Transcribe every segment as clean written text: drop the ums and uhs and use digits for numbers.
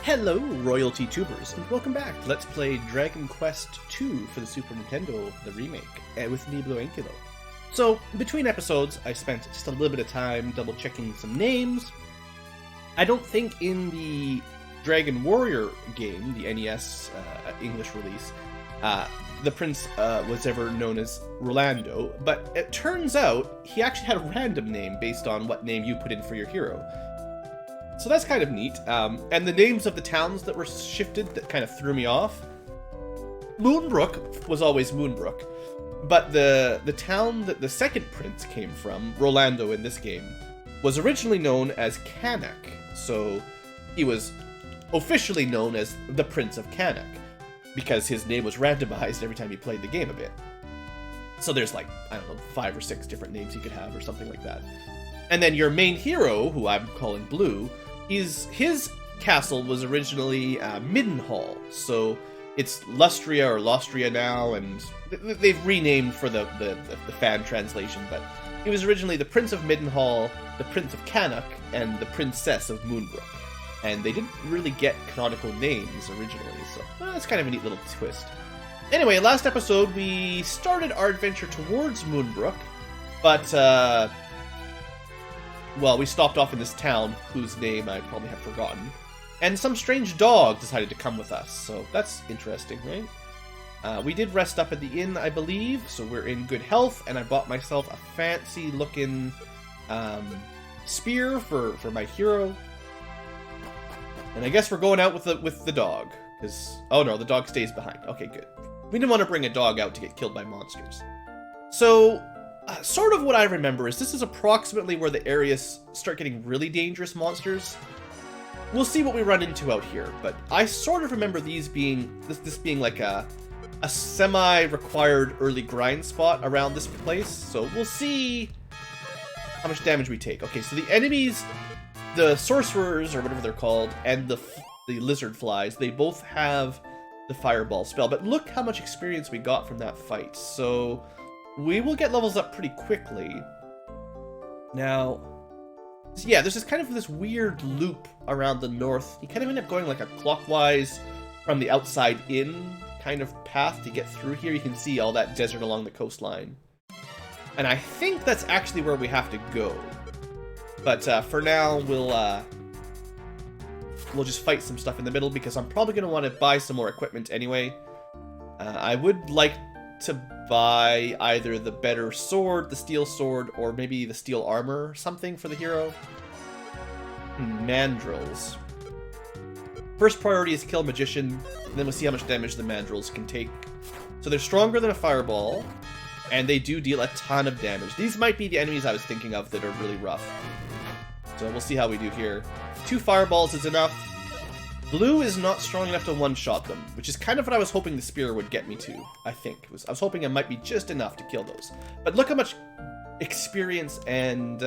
Hello, Royalty Tubers, and welcome back. Let's play Dragon Quest II for the Super Nintendo, the remake, with me, BlueAnkylo. So, between episodes, I spent just a little bit of time double-checking some names. I don't think in the Dragon Warrior game, the NES English release, the prince was ever known as Rolando, but it turns out he actually had a random name based on what name you put in for your hero. So that's kind of neat. And the names of the towns that were shifted that kind of threw me off. Moonbrooke was always Moonbrooke, but the town that the second prince came from, Rolando in this game, was originally known as Kanak. So he was officially known as the Prince of Kanak, because his name was randomized every time you played the game a bit. So there's like, I don't know, 5 or 6 different names you could have or something like that. And then your main hero, who I'm calling Blue, his castle was originally Middenhall, so it's Lustria or Lostria now, and they've renamed for the fan translation, but he was originally the Prince of Middenhall, the Prince of Kanak, and the Princess of Moonbrooke. And they didn't really get canonical names originally, so that's kind of a neat little twist. Anyway, last episode we started our adventure towards Moonbrooke, but well, we stopped off in this town, whose name I probably have forgotten, and some strange dog decided to come with us, so that's interesting, right? We did rest up at the inn, I believe, so we're in good health, and I bought myself a fancy-looking spear for my hero. And I guess we're going out with the dog, because... Oh no, the dog stays behind. Okay, good. We didn't want to bring a dog out to get killed by monsters. So... sort of what I remember is this is approximately where the areas start getting really dangerous monsters. We'll see what we run into out here, but I sort of remember these being this being like a semi-required early grind spot around this place. So we'll see how much damage we take. Okay, so the enemies, the sorcerers or whatever they're called, and the lizard flies, they both have the fireball spell. But look how much experience we got from that fight. So we will get levels up pretty quickly. Now, yeah, there's kind of this weird loop around the north. You kind of end up going like a clockwise from the outside in kind of path to get through here. You can see all that desert along the coastline. And I think that's actually where we have to go. But for now, we'll just fight some stuff in the middle, because I'm probably going to want to buy some more equipment anyway. I would like to buy either the better sword, the steel sword, or maybe the steel armor or something for the hero. Mandrills. First priority is kill magician, and then we'll see how much damage the mandrills can take. So they're stronger than a fireball, and they do deal a ton of damage. These might be the enemies I was thinking of that are really rough. So we'll see how we do here. 2 fireballs is enough. Blue is not strong enough to one-shot them, which is kind of what I was hoping the spear would get me to, I think. I was hoping it might be just enough to kill those. But look how much experience and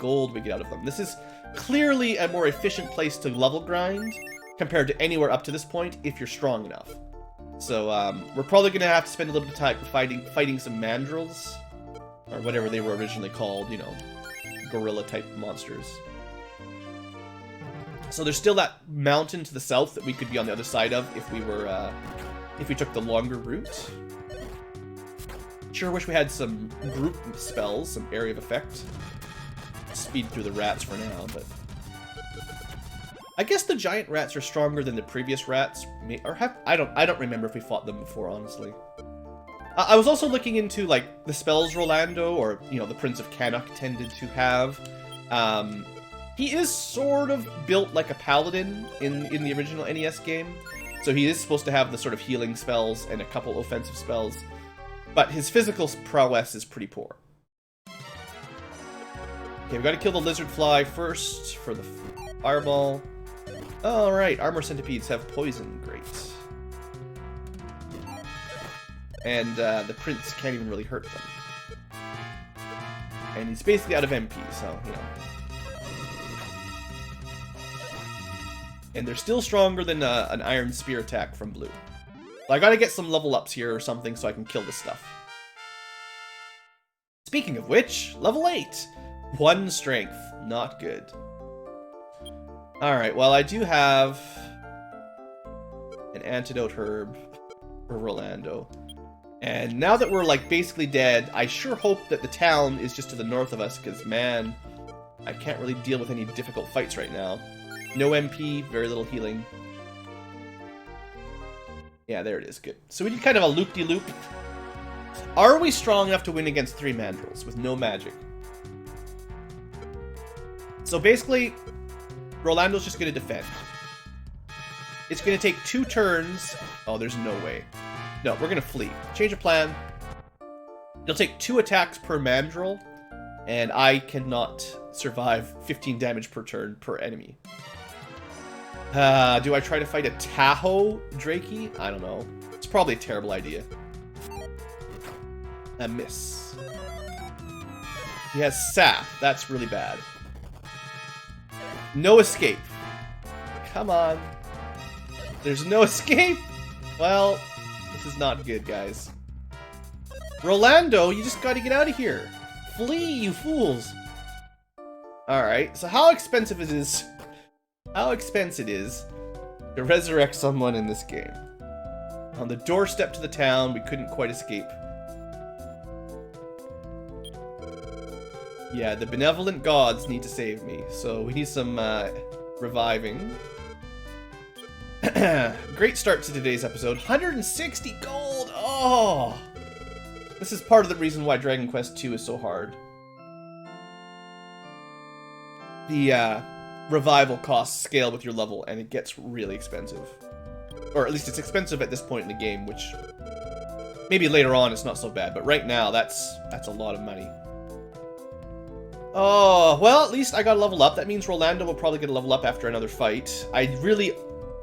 gold we get out of them. This is clearly a more efficient place to level grind compared to anywhere up to this point if you're strong enough. So we're probably going to have to spend a little bit of time fighting some mandrills, or whatever they were originally called, you know, gorilla-type monsters. So there's still that mountain to the south that we could be on the other side of if we took the longer route. Sure wish we had some group spells, some area of effect. Speed through the rats for now, but I guess the giant rats are stronger than the previous rats, or I don't remember if we fought them before, honestly. I was also looking into like the spells Rolando, or you know, the Prince of Kanak tended to have. He is sort of built like a paladin in the original NES game, so he is supposed to have the sort of healing spells and a couple offensive spells, but his physical prowess is pretty poor. Okay, we gotta kill the lizard fly first for the fireball. Alright, armor centipedes have poison, great. And the prince can't even really hurt them. And he's basically out of MP, so, you know. And they're still stronger than an iron spear attack from Blue. But I gotta get some level ups here or something so I can kill this stuff. Speaking of which, level 8! 1 strength. Not good. Alright, well, I do have an antidote herb for Rolando. And now that we're, like, basically dead, I sure hope that the town is just to the north of us, because, man, I can't really deal with any difficult fights right now. No MP, very little healing. Yeah, there it is. Good. So we need kind of a loop-de-loop. Are we strong enough to win against 3 mandrills with no magic? So basically, Rolando's just going to defend. It's going to take 2 turns. Oh, there's no way. No, we're going to flee. Change of plan. It'll take 2 attacks per mandrill, and I cannot survive 15 damage per turn per enemy. Do I try to fight a Tahoe Drakey? I don't know. It's probably a terrible idea. A miss. He has Sap. That's really bad. No escape. Come on. There's no escape? Well, this is not good, guys. Rolando, you just gotta get out of here. Flee, you fools. Alright, so how expensive it is... How expensive it is to resurrect someone in this game. On the doorstep to the town, we couldn't quite escape. Yeah, the benevolent gods need to save me, so we need some reviving. Great start to today's episode. 160 gold! Oh! This is part of the reason why Dragon Quest II is so hard. The revival costs scale with your level, and it gets really expensive. Or at least it's expensive at this point in the game, which maybe later on it's not so bad, but right now that's a lot of money. Oh, well, at least I got a level up. That means Rolando will probably get a level up after another fight. I really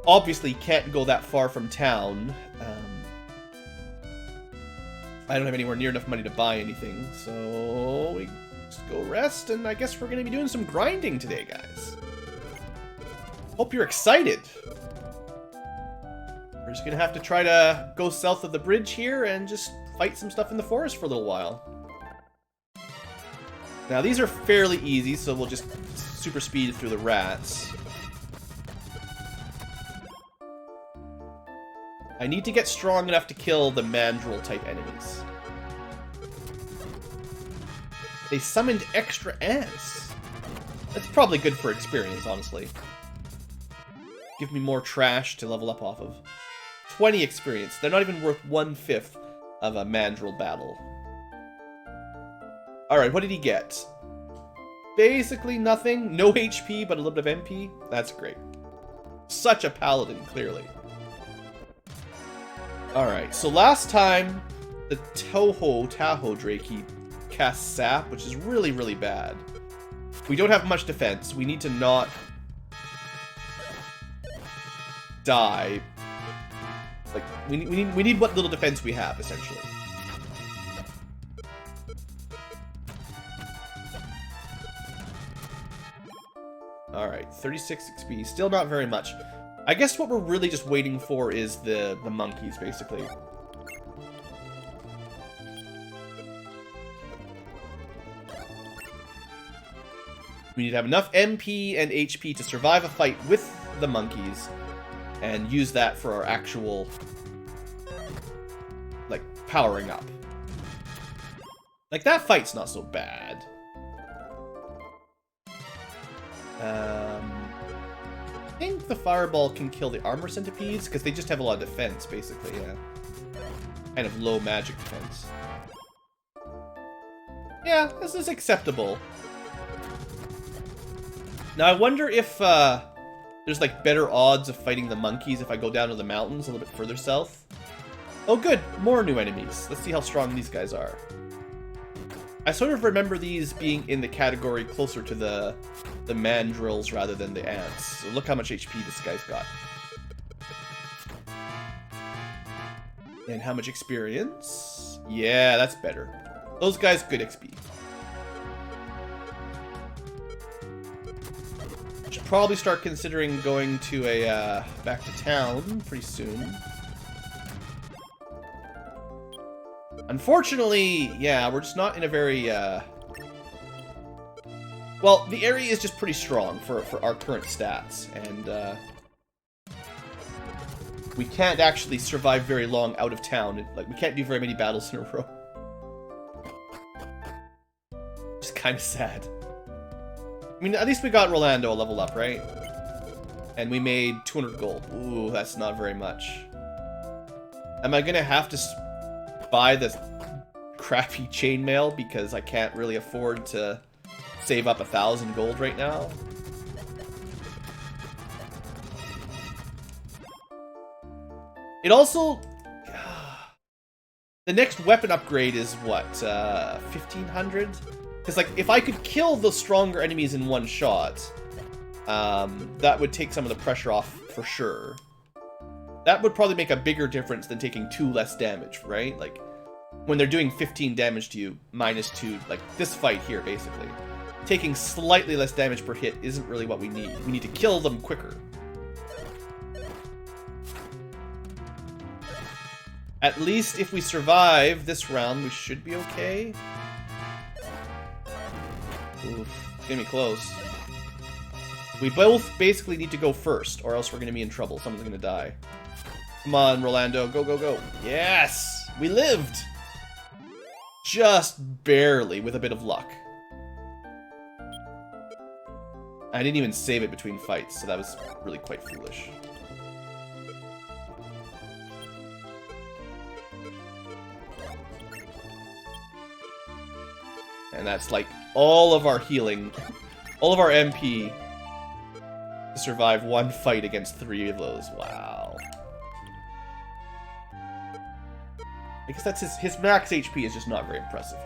obviously can't go that far from town. I don't have anywhere near enough money to buy anything, so we just go rest, and I guess we're going to be doing some grinding today, guys. Hope you're excited. We're just going to have to try to go south of the bridge here and just fight some stuff in the forest for a little while. Now, these are fairly easy, so we'll just super speed through the rats. I need to get strong enough to kill the mandrill-type enemies. They summoned extra ants. That's probably good for experience, honestly. Give me more trash to level up off of. 20 experience. They're not even worth 1/5 of a mandrill battle. Alright, what did he get? Basically nothing. No HP, but a little bit of MP. That's great. Such a paladin, clearly. Alright, so last time, the Tahoe Drakey cast Sap, which is really, really bad. We don't have much defense. We need to not die. Like, we need what little defense we have, essentially. Alright, 36 XP. Still not very much. I guess what we're really just waiting for is the monkeys, basically. We need to have enough MP and HP to survive a fight with the monkeys and use that for our actual, like, powering up. Like, that fight's not so bad. I think the fireball can kill the armor centipedes, because they just have a lot of defense, basically, yeah. Kind of low magic defense. Yeah, this is acceptable. Now, I wonder if there's, like, better odds of fighting the monkeys if I go down to the mountains a little bit further south. Oh, good! More new enemies. Let's see how strong these guys are. I sort of remember these being in the category closer to the mandrills rather than the ants. So look how much HP this guy's got. And how much experience? Yeah, that's better. Those guys, good XP. Should probably start considering going to a back to town pretty soon. Unfortunately, yeah, we're just not in a very Well, the area is just pretty strong for our current stats, and we can't actually survive very long out of town. Like, we can't do very many battles in a row. It's kind of sad. I mean, at least we got Rolando a level up, right? And we made 200 gold. Ooh, that's not very much. Am I gonna have to buy this crappy chainmail because I can't really afford to save up 1,000 gold right now? It also... the next weapon upgrade is what, 1,500? Because, like, if I could kill the stronger enemies in one shot, that would take some of the pressure off for sure. That would probably make a bigger difference than taking 2 less damage, right? Like, when they're doing 15 damage to you, minus 2, like this fight here, basically. Taking slightly less damage per hit isn't really what we need. We need to kill them quicker. At least if we survive this round, we should be okay. Oof, it's gonna be close. We both basically need to go first, or else we're gonna be in trouble. Someone's gonna die. Come on, Rolando, go, go, go. Yes! We lived! Just barely, with a bit of luck. I didn't even save it between fights, so that was really quite foolish. And that's like all of our healing, all of our MP to survive one fight against 3 of those. Wow. I guess that's his max HP is just not very impressive.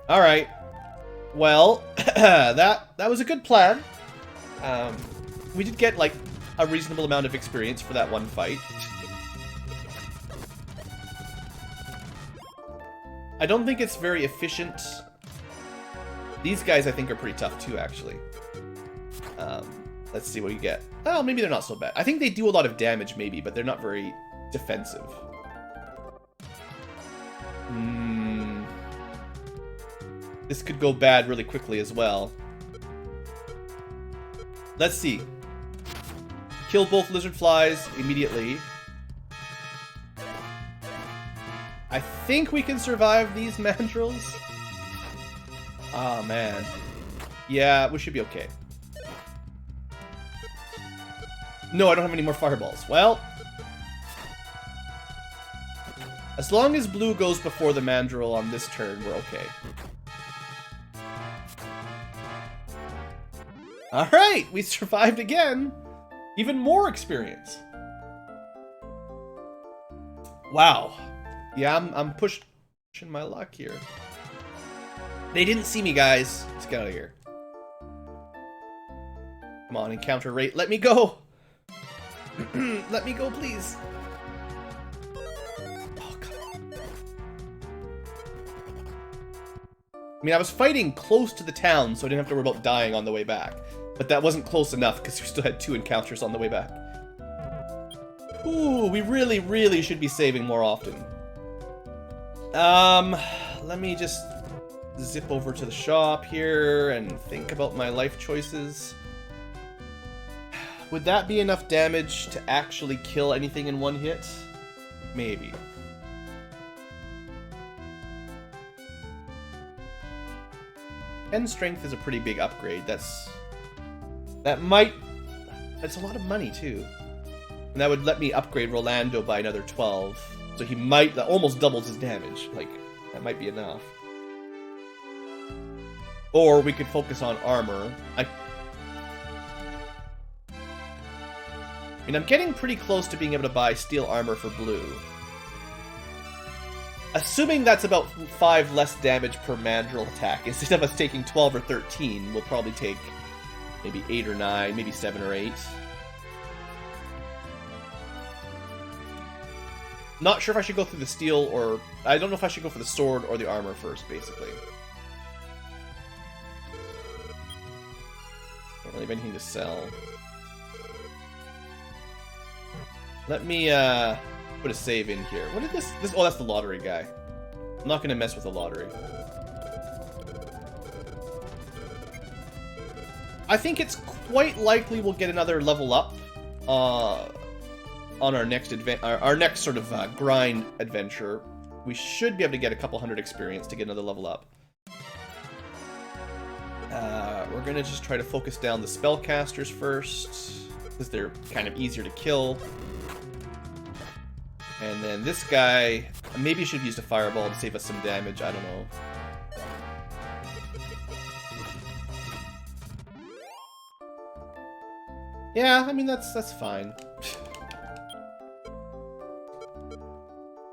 Alright. Well, that was a good plan. We did get like a reasonable amount of experience for that one fight. I don't think it's very efficient. These guys, I think, are pretty tough, too, actually. Let's see what you get. Oh, maybe they're not so bad. I think they do a lot of damage, maybe, but they're not very defensive. This could go bad really quickly as well. Let's see. Kill both lizard flies immediately. I think we can survive these mandrills. Oh, man. Yeah, we should be okay. No, I don't have any more fireballs. Well, as long as blue goes before the mandrill on this turn, we're okay. Alright, we survived again. Even more experience. Wow. Yeah, I'm pushing my luck here. They didn't see me, guys. Let's get out of here. Come on, encounter rate. Let me go. Let me go, please. Oh, God. I mean, I was fighting close to the town, so I didn't have to worry about dying on the way back. But that wasn't close enough, because we still had 2 encounters on the way back. Ooh, we really, really should be saving more often. Let me just zip over to the shop here and think about my life choices. Would that be enough damage to actually kill anything in one hit? Maybe. And strength is a pretty big upgrade. That's a lot of money too. And that would let me upgrade Rolando by another 12. So he might, that almost doubles his damage. Like, that might be enough. Or we could focus on armor. I mean, I'm getting pretty close to being able to buy steel armor for blue. Assuming that's about 5 less damage per mandrill attack. Instead of us taking 12 or 13, we'll probably take maybe 8 or 9, maybe 7 or 8. Not sure if I should go through the steel or... I don't know if I should go for the sword or the armor first, basically. Don't really have anything to sell. Let me put a save in here. What is this? Oh, that's the lottery guy. I'm not going to mess with the lottery. I think it's quite likely we'll get another level up on our next sort of grind adventure. We should be able to get a couple hundred experience to get another level up. We're gonna just try to focus down the spellcasters first, because they're kind of easier to kill. And then this guy, maybe should have used a fireball to save us some damage, I don't know. Yeah, I mean, that's fine.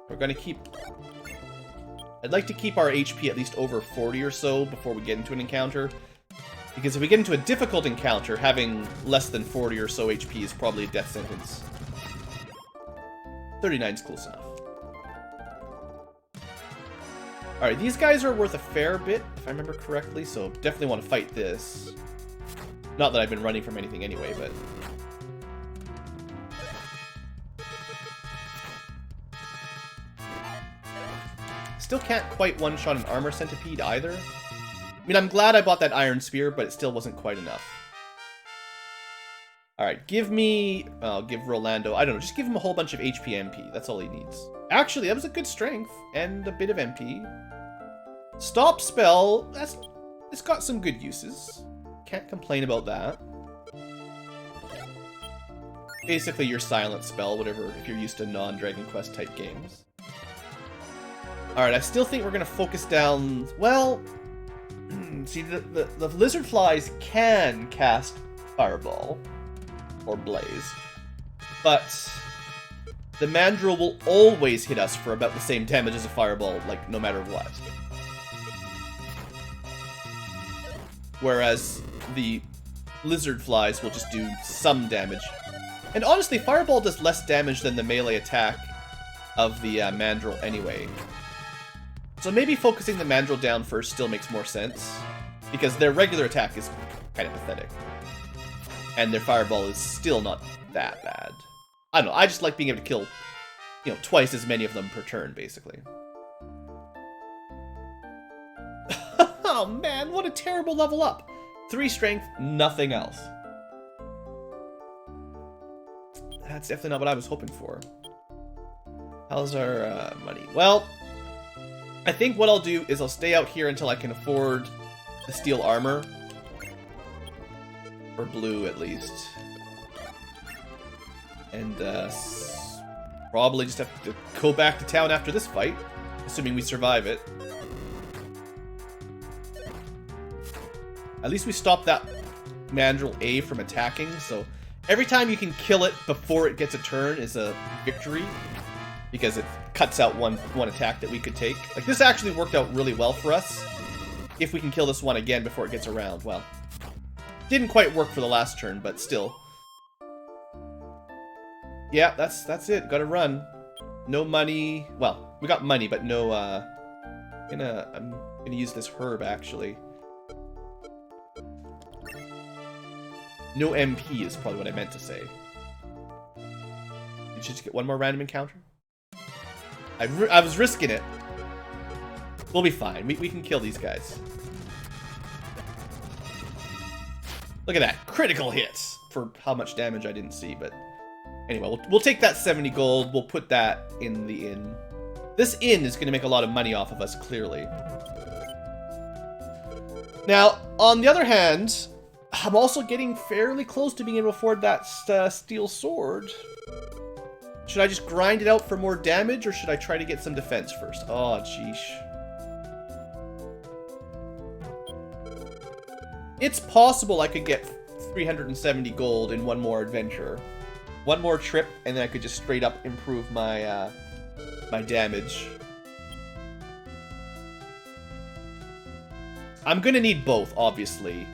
We're gonna keep... I'd like to keep our HP at least over 40 or so before we get into an encounter. Because if we get into a difficult encounter, having less than 40 or so HP is probably a death sentence. 39 is close enough. Alright, these guys are worth a fair bit, if I remember correctly, so definitely want to fight this. Not that I've been running from anything anyway, but... Still can't quite one-shot an armor centipede either. I mean, I'm glad I bought that iron spear, but it still wasn't quite enough. Alright, give me... I'll give Rolando... I don't know, just give him a whole bunch of HP MP. That's all he needs. Actually, that was a good strength, and a bit of MP. Stop spell, it's got some good uses. Can't complain about that. Basically your silent spell, whatever, if you're used to non-Dragon Quest type games. Alright, I still think we're going to focus down... Well, see, the lizard flies can cast Fireball. Or Blaze. But the Mandrill will always hit us for about the same damage as a Fireball, like, no matter what. Whereas the lizard flies will just do some damage. And honestly, Fireball does less damage than the melee attack of the Mandrill anyway. So maybe focusing the Mandrill down first still makes more sense, because their regular attack is kind of pathetic. And their Fireball is still not that bad. I don't know, I just like being able to kill, you know, twice as many of them per turn, basically. Oh man, what a terrible level up! 3 strength, nothing else. That's definitely not what I was hoping for. How's our money? Well, I think what I'll do is I'll stay out here until I can afford the steel armor. Or blue, at least. And probably just have to go back to town after this fight, assuming we survive it. At least we stopped that Mandrill A from attacking, so every time you can kill it before it gets a turn is a victory, because it cuts out one attack that we could take. Like, this actually worked out really well for us, if we can kill this one again before it gets around. Well, didn't quite work for the last turn, but still. Yeah, that's it. Gotta run. No money. Well, we got money, but no, I'm gonna use this herb, actually. No MP is probably what I meant to say. You should just get one more random encounter. I was risking it. We'll be fine. We can kill these guys. Look at that. Critical hits for how much damage I didn't see, but anyway, we'll take that 70 gold. We'll put that in the inn. This inn is going to make a lot of money off of us, clearly. Now, on the other hand, I'm also getting fairly close to being able to afford that steel sword. Should I just grind it out for more damage, or should I try to get some defense first? Oh, jeesh. It's possible I could get 370 gold in one more adventure. One more trip, and then I could just straight up improve my, my damage. I'm gonna need both, obviously.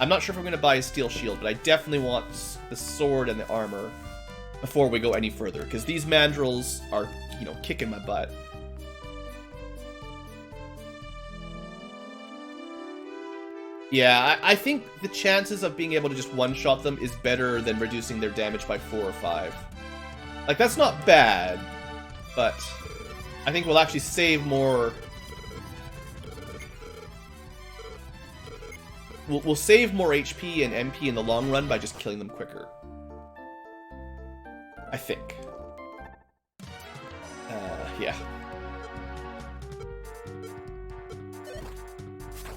I'm not sure if I'm going to buy a steel shield, but I definitely want the sword and the armor before we go any further, because these mandrills are, you know, kicking my butt. Yeah, I think the chances of being able to just one-shot them is better than reducing their damage by 4 or 5. Like, that's not bad, but I think we'll actually save more... we'll save more HP and MP in the long run by just killing them quicker. I think. Yeah.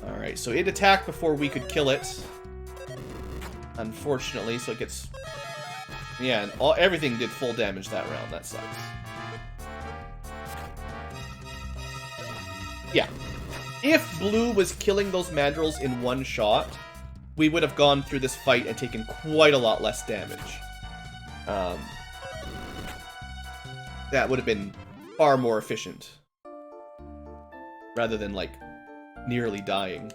Alright, so it attacked before we could kill it. Unfortunately, so it gets... Yeah, and everything did full damage that round. That sucks. Yeah. If Blue was killing those mandrills in one shot, we would have gone through this fight and taken quite a lot less damage. That would have been far more efficient. Rather than, like, nearly dying.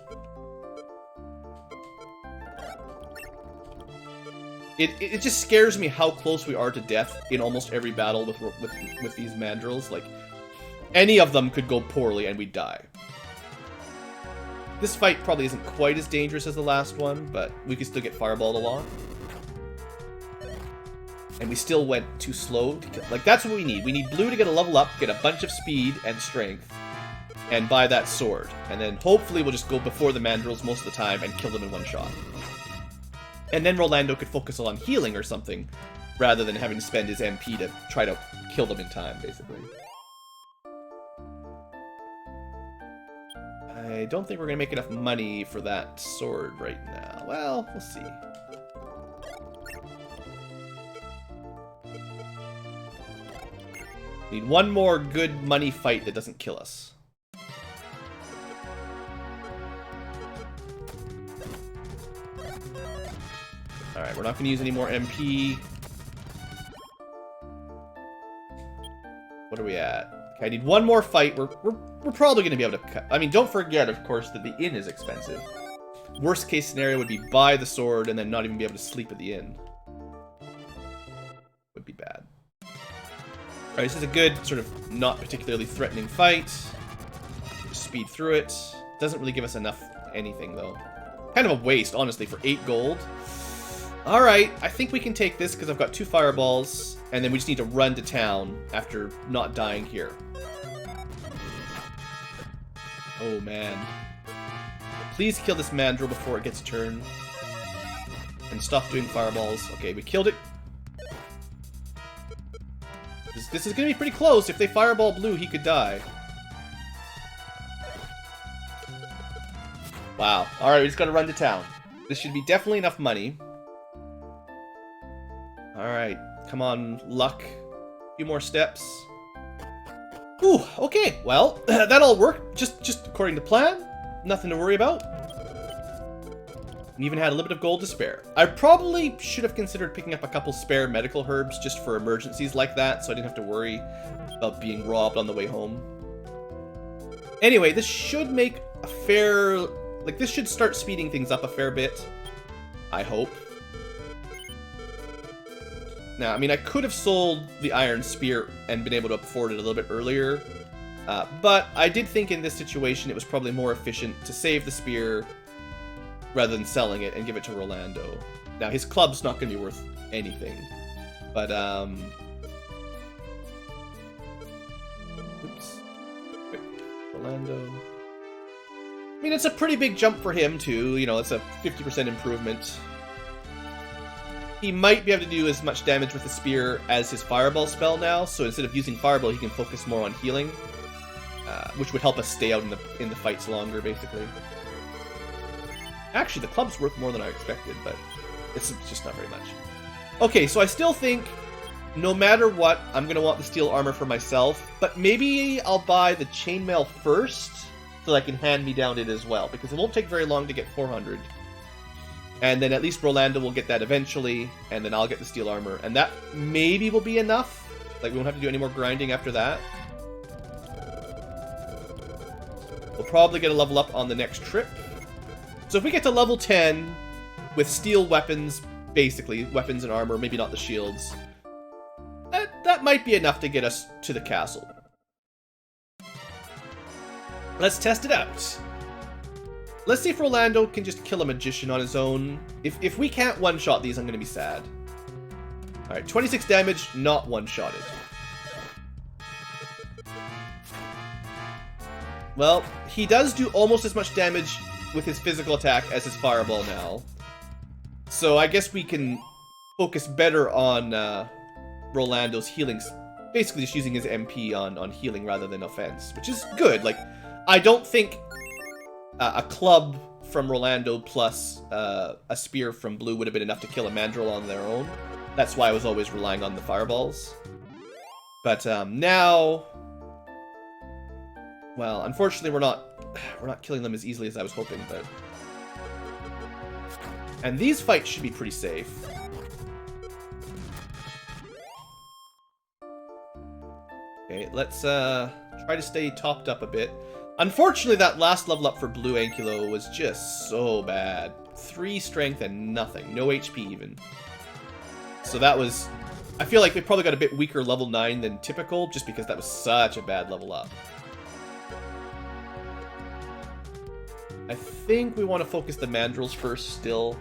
It just scares me how close we are to death in almost every battle with these mandrills. Like, any of them could go poorly and we'd die. This fight probably isn't quite as dangerous as the last one, but we could still get fireballed a lot. And we still went too slow to kill. Like, that's what we need. We need Blue to get a level up, get a bunch of speed and strength, and buy that sword. And then hopefully we'll just go before the mandrills most of the time and kill them in one shot. And then Rolando could focus on healing or something, rather than having to spend his MP to try to kill them in time, basically. I don't think we're going to make enough money for that sword right now. Well, we'll see. Need one more good money fight that doesn't kill us. Alright, we're not going to use any more MP. What are we at? Okay, I need one more fight. We're probably going to be able to cut. I mean, don't forget, of course, that the inn is expensive. Worst case scenario would be buy the sword and then not even be able to sleep at the inn. Would be bad. Alright, this is a good, sort of, not particularly threatening fight. Just speed through it. Doesn't really give us enough anything, though. Kind of a waste, honestly, for 8 gold. Alright, I think we can take this because I've got 2 fireballs, and then we just need to run to town after not dying here. Oh, man. Please kill this mandrill before it gets a turn. And stop doing fireballs. Okay, we killed it. This is going to be pretty close. If they fireball Blue, he could die. Wow. Alright, we just got to run to town. This should be definitely enough money. Alright, come on, luck. A few more steps. Ooh, okay, well, that all worked. Just according to plan. Nothing to worry about. And even had a little bit of gold to spare. I probably should have considered picking up a couple spare medical herbs just for emergencies like that, so I didn't have to worry about being robbed on the way home. Anyway, this should make a fair... Like, this should start speeding things up a fair bit. I hope. Now, I mean, I could have sold the Iron Spear and been able to afford it a little bit earlier. But I did think in this situation it was probably more efficient to save the spear rather than selling it and give it to Rolando. Now, his club's not going to be worth anything. But, oops. Quick. Rolando. I mean, it's a pretty big jump for him, too. You know, it's a 50% improvement. He might be able to do as much damage with the spear as his fireball spell now, so instead of using fireball, he can focus more on healing, which would help us stay out in the fights longer, basically. Actually, the club's worth more than I expected, but it's just not very much. Okay, so I still think, no matter what, I'm going to want the steel armor for myself, but maybe I'll buy the chainmail first, so that I can hand-me-down it as well, because it won't take very long to get 400. And then at least Rolando will get that eventually, and then I'll get the steel armor. And that maybe will be enough. Like, we won't have to do any more grinding after that. We'll probably get a level up on the next trip. So if we get to level 10 with steel weapons, basically, weapons and armor, maybe not the shields, that might be enough to get us to the castle. Let's test it out. Let's see if Rolando can just kill a magician on his own. If we can't one-shot these, I'm going to be sad. Alright, 26 damage, not one-shotted. Well, he does do almost as much damage with his physical attack as his fireball now. So I guess we can focus better on Rolando's healing. Basically just using his MP on healing rather than offense, which is good. Like, I don't think a club from Rolando plus a spear from Blue would have been enough to kill a Mandrill on their own. That's why I was always relying on the fireballs. But now, well, unfortunately we're not killing them as easily as I was hoping. But and these fights should be pretty safe. Okay, let's try to stay topped up a bit. Unfortunately, that last level up for BlueAnkylo was just so bad. 3 strength and nothing. No HP even. So that was... I feel like we probably got a bit weaker level 9 than typical, just because that was such a bad level up. I think we want to focus the Mandrills first still.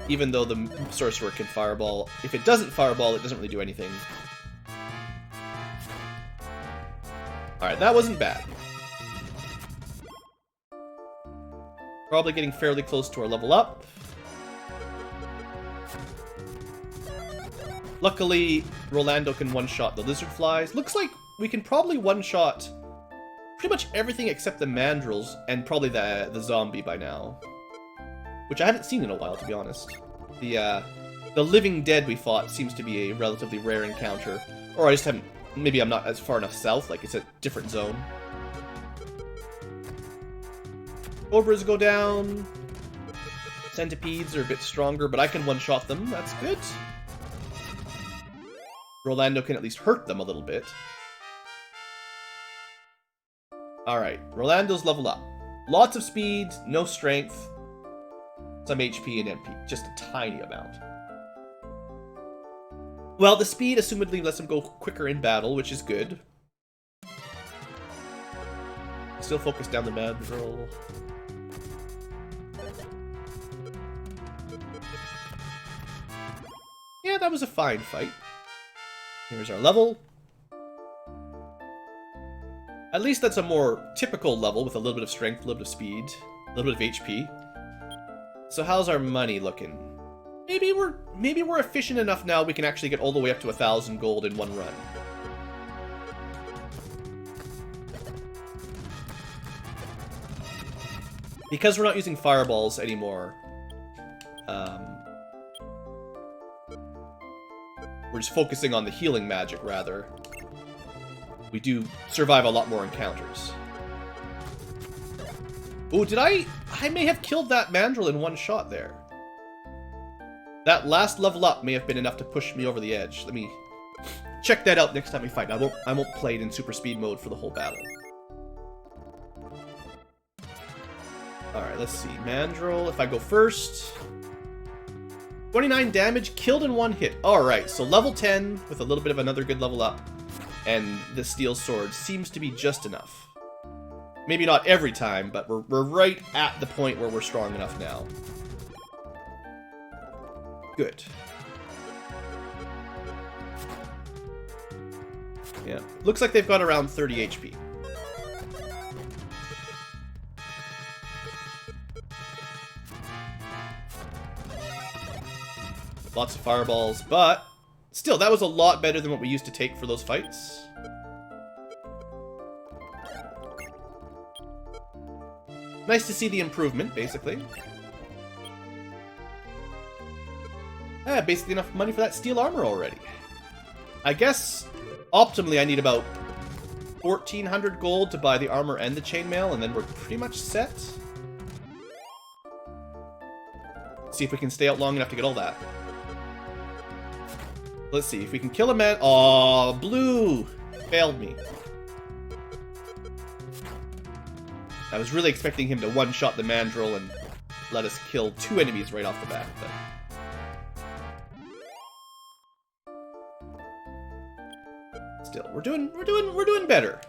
Even though the Sorcerer can Fireball. If it doesn't Fireball, it doesn't really do anything. Alright, that wasn't bad. Probably getting fairly close to our level up. Luckily, Rolando can one-shot the Lizard Flies. Looks like we can probably one-shot pretty much everything except the Mandrills and probably the Zombie by now. Which I haven't seen in a while, to be honest. The Living Dead we fought seems to be a relatively rare encounter. Or I just haven't... Maybe I'm not as far enough south, like it's a different zone. Cobras go down. Centipedes are a bit stronger, but I can one-shot them. That's good. Rolando can at least hurt them a little bit. Alright, Rolando's level up. Lots of speed, no strength, some HP and MP. Just a tiny amount. Well, the speed assumedly lets him go quicker in battle, which is good. Still focus down the Mandrill. Yeah, that was a fine fight. Here's our level. At least that's a more typical level with a little bit of strength, a little bit of speed, a little bit of HP. So how's our money looking? Maybe we're efficient enough now we can actually get all the way up to 1,000 gold in one run. Because we're not using fireballs anymore, we're just focusing on the healing magic, rather. We do survive a lot more encounters. Oh, did I may have killed that Mandrill in one shot there. That last level up may have been enough to push me over the edge. Let me check that out next time we fight. I won't play it in super speed mode for the whole battle. Alright, let's see. Mandrill, if I go first... 29 damage, killed in one hit. Alright, so level 10 with a little bit of another good level up. And the Steel Sword seems to be just enough. Maybe not every time, but we're right at the point where we're strong enough now. Good. Yeah, looks like they've got around 30 HP. Lots of fireballs, but still, that was a lot better than what we used to take for those fights. Nice to see the improvement, basically. Basically enough money for that steel armor already. I guess, optimally, I need about 1,400 gold to buy the armor and the chainmail, and then we're pretty much set. See if we can stay out long enough to get all that. Let's see if we can kill a man. Aw, Blue failed me. I was really expecting him to one-shot the Mandrill and let us kill 2 enemies right off the bat, but... Still, we're doing better.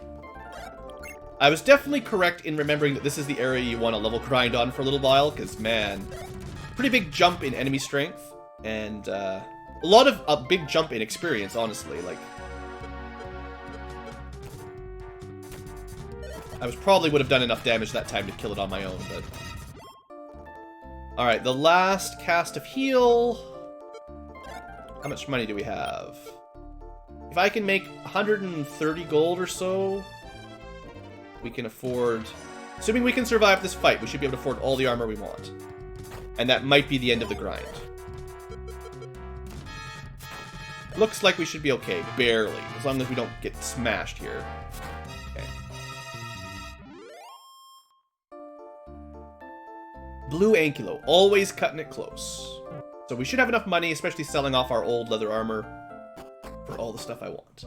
I was definitely correct in remembering that this is the area you want to level grind on for a little while, because, man, pretty big jump in enemy strength, and a lot of a big jump in experience, honestly. Like, I probably would have done enough damage that time to kill it on my own, but... Alright, the last cast of heal. How much money do we have? If I can make 130 gold or so, we can afford... Assuming we can survive this fight, we should be able to afford all the armor we want. And that might be the end of the grind. Looks like we should be okay, barely. As long as we don't get smashed here. Okay. BlueAnkylo, always cutting it close. So we should have enough money, especially selling off our old leather armor, for all the stuff I want.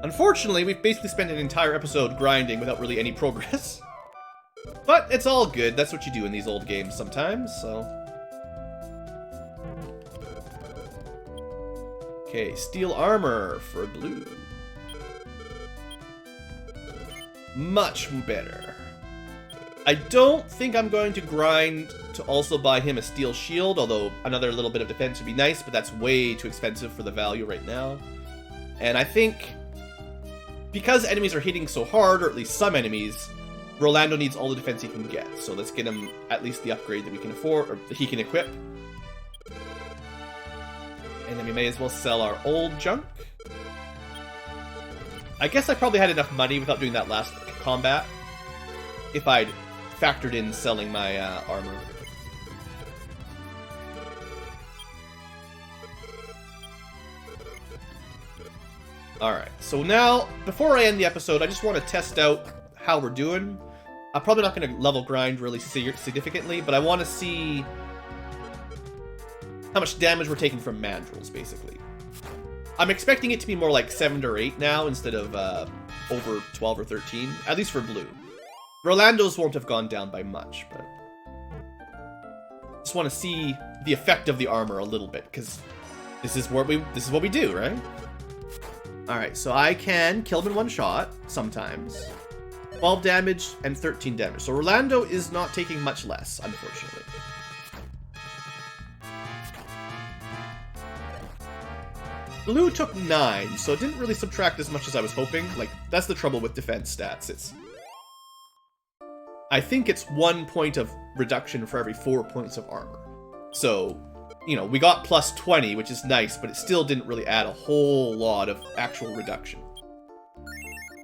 Unfortunately, we've basically spent an entire episode grinding without really any progress. But it's all good. That's what you do in these old games sometimes, so... Okay, steel armor for blue. Much better. I don't think I'm going to grind to also buy him a steel shield, although another little bit of defense would be nice, but that's way too expensive for the value right now. And I think, because enemies are hitting so hard, or at least some enemies, Rolando needs all the defense he can get. So let's get him at least the upgrade that we can afford, or that he can equip. And then we may as well sell our old junk. I guess I probably had enough money without doing that last combat, if I'd factored in selling my armor. Alright, so now, before I end the episode, I just want to test out how we're doing. I'm probably not going to level grind really significantly, but I want to see how much damage we're taking from mandrills, basically. I'm expecting it to be more like 7 or 8 now, instead of over 12 or 13, at least for blue. Rolando's won't have gone down by much, but... just want to see the effect of the armor a little bit, because this is what we do, right? Alright, so I can kill him in one shot, sometimes. 12 damage and 13 damage. So Rolando is not taking much less, unfortunately. Blue took 9, so it didn't really subtract as much as I was hoping. Like, that's the trouble with defense stats. I think it's 1 point of reduction for every 4 points of armor. So, you know, we got plus 20, which is nice, but it still didn't really add a whole lot of actual reduction.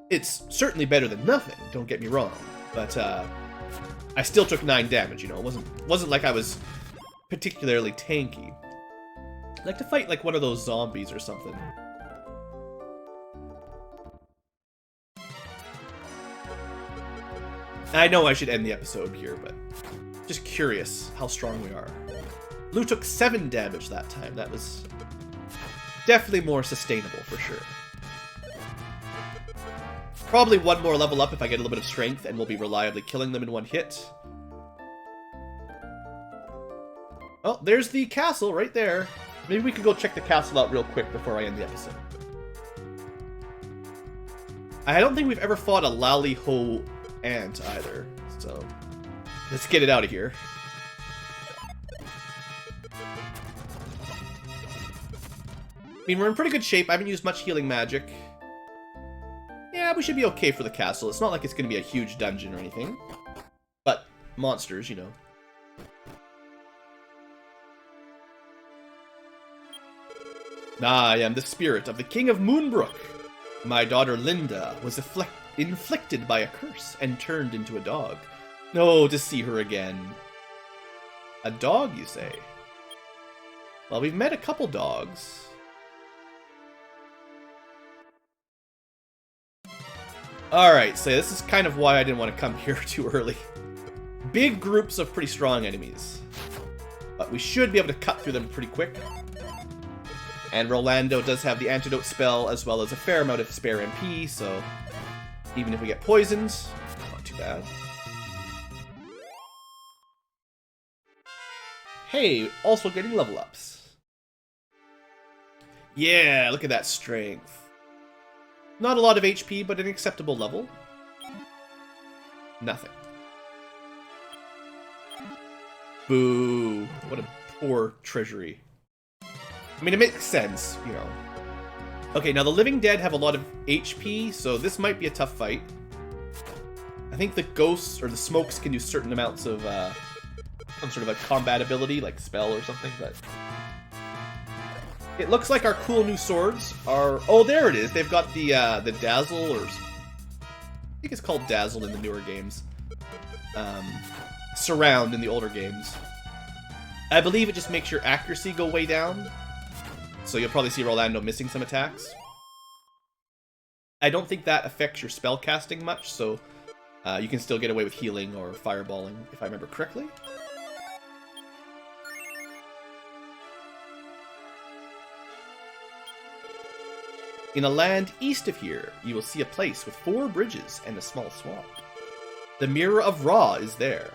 It's certainly better than nothing, don't get me wrong, but I still took 9 damage, you know. It wasn't like I was particularly tanky. I'd like to fight like one of those zombies or something. I know I should end the episode here, but just curious how strong we are. Blue took 7 damage that time. That was definitely more sustainable for sure. Probably one more level up if I get a little bit of strength, and we'll be reliably killing them in one hit. Oh, there's the castle right there. Maybe we could go check the castle out real quick before I end the episode. I don't think we've ever fought a Lally-Ho ant either, so let's get it out of here. I mean, we're in pretty good shape. I haven't used much healing magic. Yeah, we should be okay for the castle. It's not like it's going to be a huge dungeon or anything. But monsters, you know. I am the spirit of the King of Moonbrooke. My daughter Linda was inflicted by a curse and turned into a dog. No, to see her again. A dog, you say? Well, we've met a couple dogs. Alright, so this is kind of why I didn't want to come here too early. Big groups of pretty strong enemies. But we should be able to cut through them pretty quick. And Rolando does have the antidote spell, as well as a fair amount of spare MP, so even if we get poisoned, not too bad. Hey, also getting level ups. Yeah, look at that strength. Not a lot of HP, but an acceptable level. Nothing. Boo. What a poor treasury. I mean, it makes sense, you know. Okay, now the living dead have a lot of HP, so this might be a tough fight. I think the ghosts or the smokes can do certain amounts of some sort of a combat ability, like spell or something, but it looks like our cool new swords are... Oh, there it is. They've got the Dazzle, or... I think it's called Dazzle in the newer games. Surround in the older games. I believe it just makes your accuracy go way down. So you'll probably see Rolando missing some attacks. I don't think that affects your spell casting much, so you can still get away with healing or fireballing, if I remember correctly. In a land east of here, you will see a place with 4 bridges and a small swamp. The Mirror of Ra is there.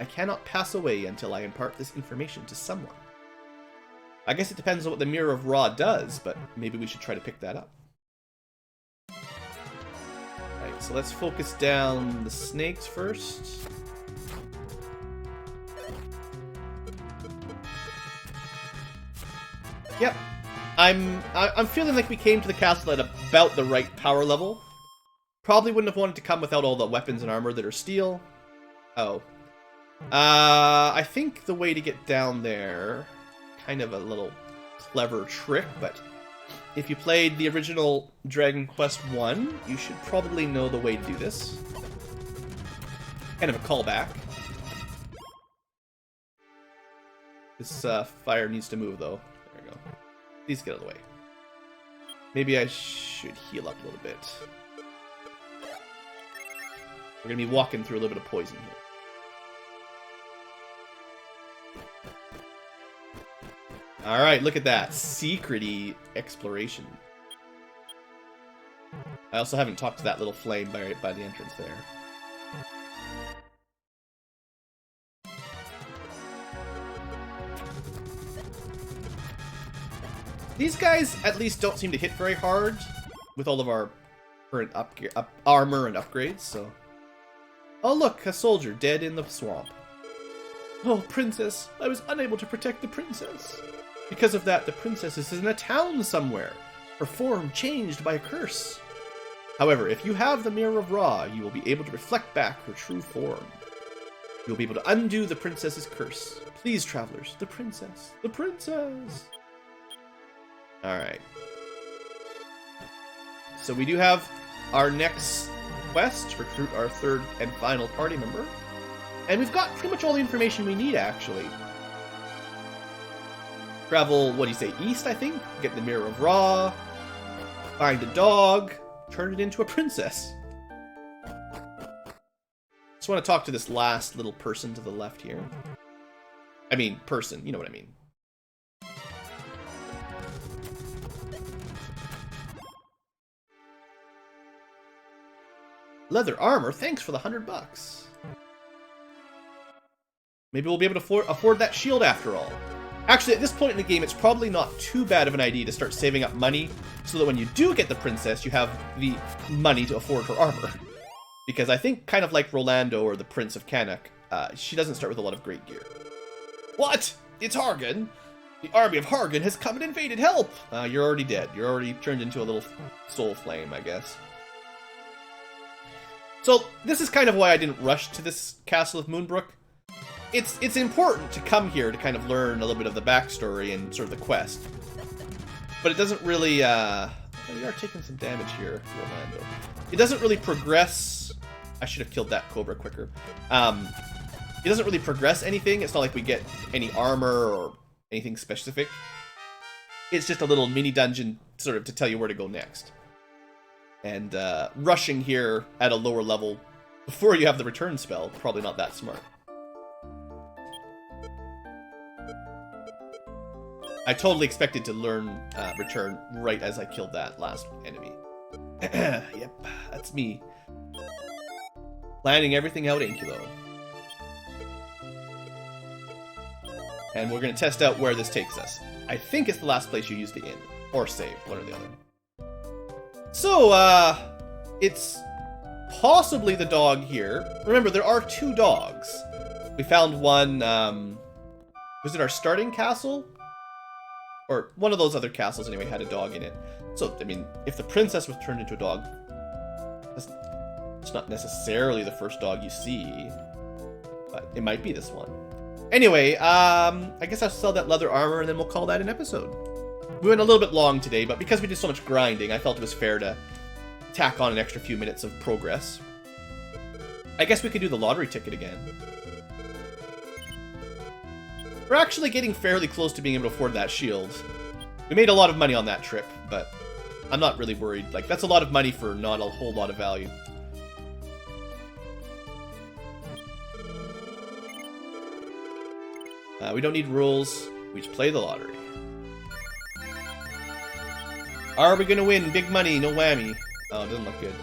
I cannot pass away until I impart this information to someone. I guess it depends on what the Mirror of Ra does, but maybe we should try to pick that up. Alright, so let's focus down the snakes first. Yep. I'm feeling like we came to the castle at about the right power level. Probably wouldn't have wanted to come without all the weapons and armor that are steel. Oh. I think the way to get down there, kind of a little clever trick, but if you played the original Dragon Quest 1, you should probably know the way to do this. Kind of a callback. This fire needs to move, though. There we go. Please get out of the way. Maybe I should heal up a little bit. We're going to be walking through a little bit of poison here. Alright, look at that. Secret-y exploration. I also haven't talked to that little flame by the entrance there. These guys at least don't seem to hit very hard with all of our current armor and upgrades, so... Oh look, a soldier dead in the swamp. Oh, princess, I was unable to protect the princess. Because of that, the princess is in a town somewhere, her form changed by a curse. However, if you have the Mirror of Ra, you will be able to reflect back her true form. You will be able to undo the princess's curse. Please, travelers, the princess, the princess! Alright. So we do have our next quest to recruit our 3rd and final party member. And we've got pretty much all the information we need, actually. Travel, what do you say, east, I think? Get the Mirror of Ra. Find a dog. Turn it into a princess. Just want to talk to this last little person to the left here. I mean, person, you know what I mean. Leather armor, thanks for the $100. Maybe we'll be able to afford that shield after all. Actually, at this point in the game, it's probably not too bad of an idea to start saving up money so that when you do get the princess, you have the money to afford her armor. Because I think, kind of like Rolando or the Prince of Canuck, she doesn't start with a lot of great gear. What? It's Hargan? The army of Hargan has come and invaded. Help! You're already dead. You're already turned into a little soul flame, I guess. So, this is kind of why I didn't rush to this castle of Moonbrooke. It's important to come here to kind of learn a little bit of the backstory and sort of the quest. But it doesn't really, we are taking some damage here, Rolando. It doesn't really progress... I should have killed that cobra quicker. It doesn't really progress anything. It's not like we get any armor or anything specific. It's just a little mini dungeon sort of to tell you where to go next. And rushing here at a lower level before you have the return spell, probably not that smart. I totally expected to learn return right as I killed that last enemy. Yep, that's me. Planning everything out, Ankylo. And we're going to test out where this takes us. I think it's the last place you use the inn. Or save, one or the other. So, it's possibly the dog here. Remember, there are 2 dogs. We found one, was it our starting castle? Or one of those other castles, anyway, had a dog in it. So, I mean, if the princess was turned into a dog, it's not necessarily the first dog you see. But it might be this one. Anyway, I guess I'll sell that leather armor and then we'll call that an episode. We went a little bit long today, but because we did so much grinding, I felt it was fair to tack on an extra few minutes of progress. I guess we could do the lottery ticket again. We're actually getting fairly close to being able to afford that shield. We made a lot of money on that trip, but I'm not really worried. Like, that's a lot of money for not a whole lot of value. We don't need rules. We just play the lottery. Are we gonna win? Big money, no whammy. Oh, it doesn't look good.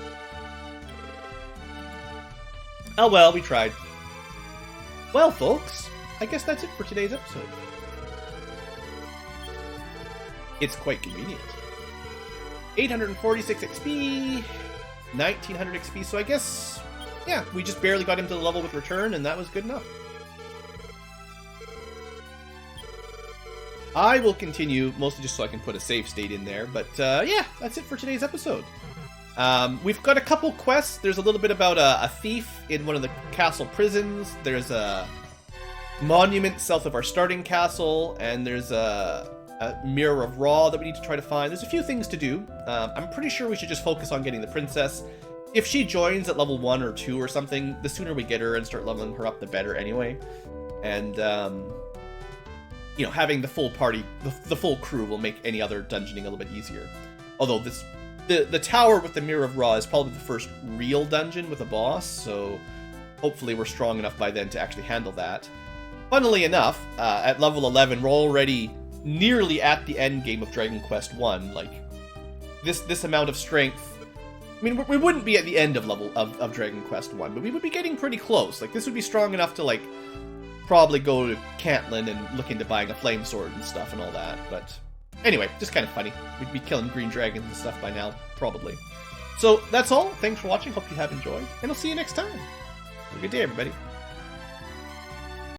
Oh well, we tried. Well, folks, I guess that's it for today's episode. It's quite convenient. 846 XP, 1900 XP, so I guess, yeah, we just barely got him to the level with return, and that was good enough. I will continue, mostly just so I can put a save state in there, but yeah, that's it for today's episode. We've got a couple quests. There's a little bit about a thief in one of the castle prisons. There's a monument south of our starting castle, and there's a mirror of Ra that we need to try to find. There's a few things to do. I'm pretty sure we should just focus on getting the princess. If she joins at level 1 or 2 or something, the sooner we get her and start leveling her up, the better anyway. And, you know, having the full party, the full crew will make any other dungeoning a little bit easier. Although the tower with the Mirror of Ra is probably the first real dungeon with a boss, so hopefully we're strong enough by then to actually handle that. Funnily enough, at level 11, we're already nearly at the end game of Dragon Quest 1. Like, this amount of strength... I mean, we wouldn't be at the end of Dragon Quest 1, but we would be getting pretty close. Like, this would be strong enough to, like, probably go to Cantlin and look into buying a flame sword and stuff and all that. But anyway, just kind of funny. We'd be killing green dragons and stuff by now, probably. So that's all. Thanks for watching. Hope you have enjoyed, and I'll see you next time. Have a good day, everybody.